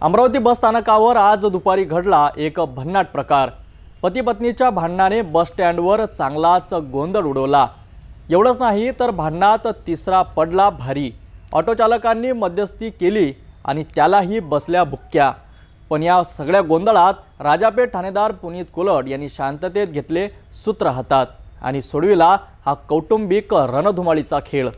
अमरावती बस स्थानकावर आज दुपारी घडला एक भन्नाट प्रकार। पती पत्नीच्या भांडणाने बस स्टँडवर चांगलाच गोंधळ उडवला। एवढंच नाही तर भांडणात तिसरा पडला भारी। ऑटो चालकांनी मध्यस्थी केली आणि त्यालाही बसल्या बुक्क्या। पण या सगळ्या गोंधळात राजापेठ ठाणेदार पुनीत कुलट यांनी शांततेत घेतले सूत्र हातात आणि सोडविला हा कौटुंबिक रणधुमाळीचा खेळ।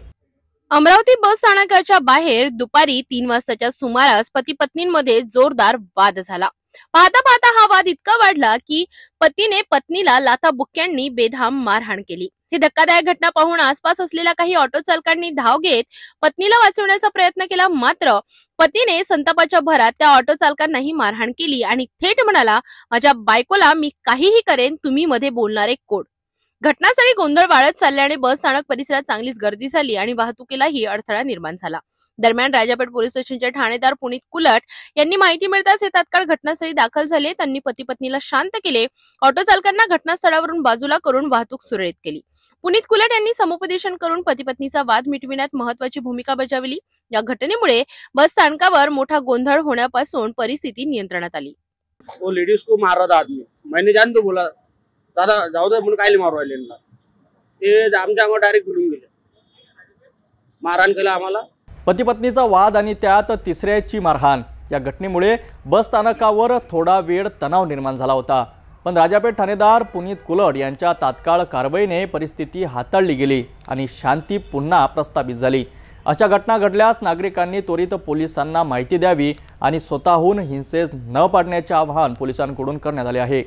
अमरावती बस स्थानकाच्या बाहेर दुपारी 3 वाजताच्या सुमारास पती पत्नींमध्ये जोरदार वाद झाला। पाहता पाहता हा वाद इतका वाढला की पतीने पत्नीला लाथाबुक्क्यांनी बेधाम मारहाण केली। ही धक्कादायक घटना पाहून आसपास असलेल्या काही ऑटो चालकांनी धाव घेत पत्नीला वाचवण्याचा प्रयत्न केला, मात्र पतीने संतापाच्या भरात त्या ऑटो चालकांनाही मारहाण केली आणि थेट म्हणाला, माझ्या बायकोला मी काहीही करेन, तुम्ही मध्ये बोलणारे कोण। घटनास्थळी गोंधळ वाढत चालल्याने बस स्थानक परिसरात चांगलीच गर्दी झाली आणि वाहतुकीलाही अडथळा निर्माण झाला। दरम्यान राजापेठ पोलीस स्टेशनचे ठाणेदार पुनीत कुलट यांनी माहिती मिळताच हे तात्काळ घटनास्थळी दाखल झाले। त्यांनी पती पत्नीला शांत केले, ऑटो चालकांना घटनास्थळावरून बाजूला करून वाहतूक सुरळीत केली। पुनीत कुलट यांनी समुपदेशन करून पती पत्नीचा वाद मिटविण्यात महत्त्वाची भूमिका बजावली। या घटनेमुळे बस स्थानकावर मोठा गोंधळ होण्यापासून परिस्थिती नियंत्रणात आली। वो लेडीज को मार रहा था आदमी, मैंने जान तो बोला दादा जाऊ दे म्हणून कायले मारू राहिले ना, ते आमच्या अंगावर डायरेक्ट भिडून गेले, मारहाण केलं आम्हाला। पती पत्नीचा वाद आणि त्यात तिसऱ्याची मारहाण या घटनेमुळे बस स्थानकावर थोडा वेळ तणाव निर्माण झाला होता। पण राजापेठ ठाणेदार पुनीत कुलट यांच्या तात्काळ कारवाईने परिस्थिती हाताळली गेली आणि शांती पुन्हा प्रस्थापित झाली। अशा घटना घडल्यास नागरिकांनी त्वरित पोलिसांना माहिती द्यावी आणि स्वतःहून हिंसेस न पाडण्याचे आवाहन पोलिसांकडून करण्यात आले आहे।